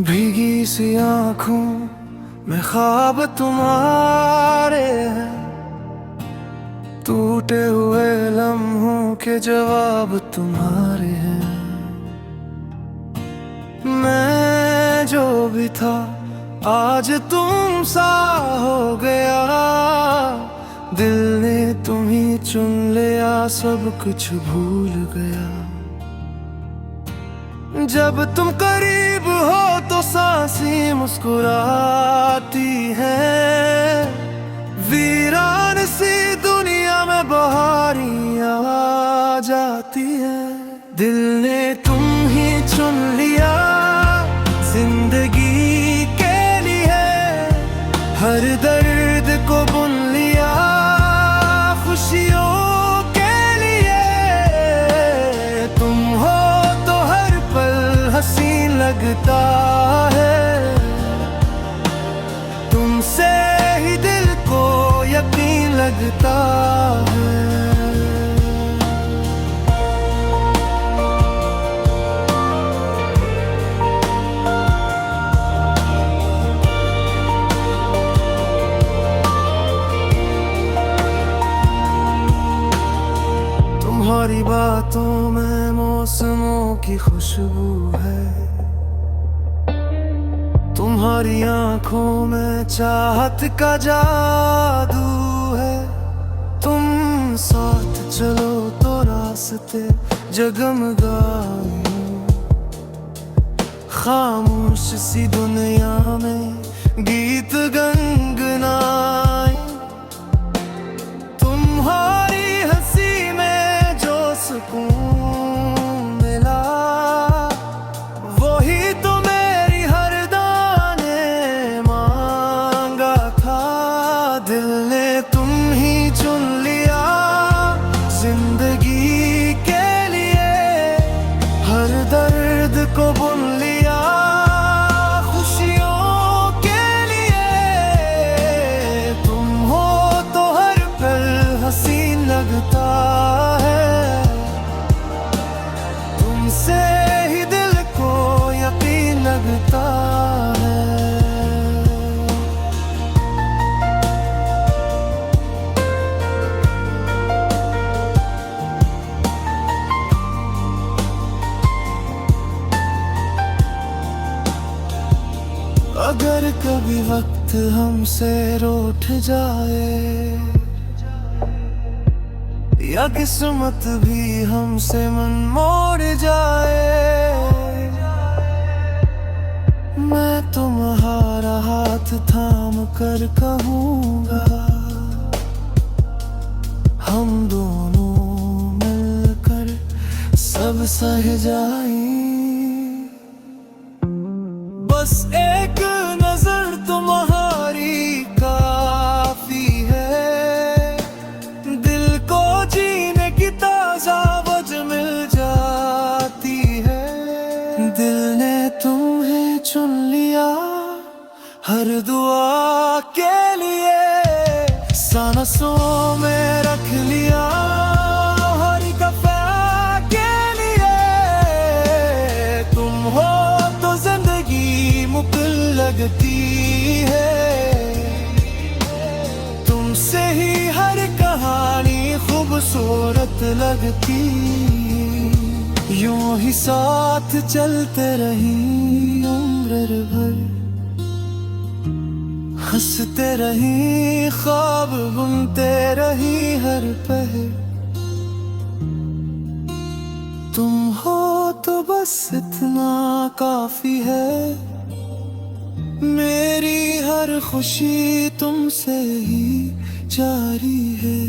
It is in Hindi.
भीगी सी आंखों में ख्वाब तुम्हारे हैं, टूटे हुए लम्हों के जवाब तुम्हारे हैं। मैं जो भी था आज तुम सा हो गया, दिल ने तुम्हीं चुन लिया, सब कुछ भूल गया। जब तुम करीब हो तो सांसें मुस्कुराती हैं, वीरान सी दुनिया में बहारियां आ जाती है। दिल ने तुम ही चुन लिया जिंदगी के लिए, हर दर्द को बुन लिया खुशियों के लिए। तुम हो तो हर पल हंसी लगता है, तुमसे ही दिल को यकीन लगता है। तुम्हारी बातों में मौसमों की खुशबू है, तुम्हारी आंखों में चाहत का जादू है। तुम साथ चलो तो रास्ते जगमगाए, खामोश सी दुनिया में गीत गुनगुनाए। तुम्हारी हंसी में जो सुकून मिला, वही तो मेरी हर दाने मांगा था। दिल ने तुम ही चुन लिया जिंदगी के लिए, हर दर्द को बुन लिया खुशियों के लिए। तुम हो तो हर पल हसीन लगता है, तुमसे ही दिल को यकीन लगता है। अगर कभी वक्त हमसे रूठ जाए, या किस्मत भी हमसे मन मोड़ जाए, मैं तुम्हारा हाथ थाम कर कहूँगा, हम दोनों मिलकर सब सह जाएं। बस एक नजर तुम्हारी काफी है, दिल को जीने की ताजा वजह मिल जाती है। दिल ने तुम्हें चुन लिया हर दुआ के लिए, सांसों में रख लिया हर दफा के लिए। तुम हो तो जिंदगी मुकल लगती है, तुमसे ही हर कहानी खूबसूरत लगती। यूं ही साथ चलते रही उम्र भर, हंसते रही ख्वाब बुनते रही हर पहर। तुम हो तो बस इतना काफी है, मेरी हर खुशी तुमसे ही जारी है।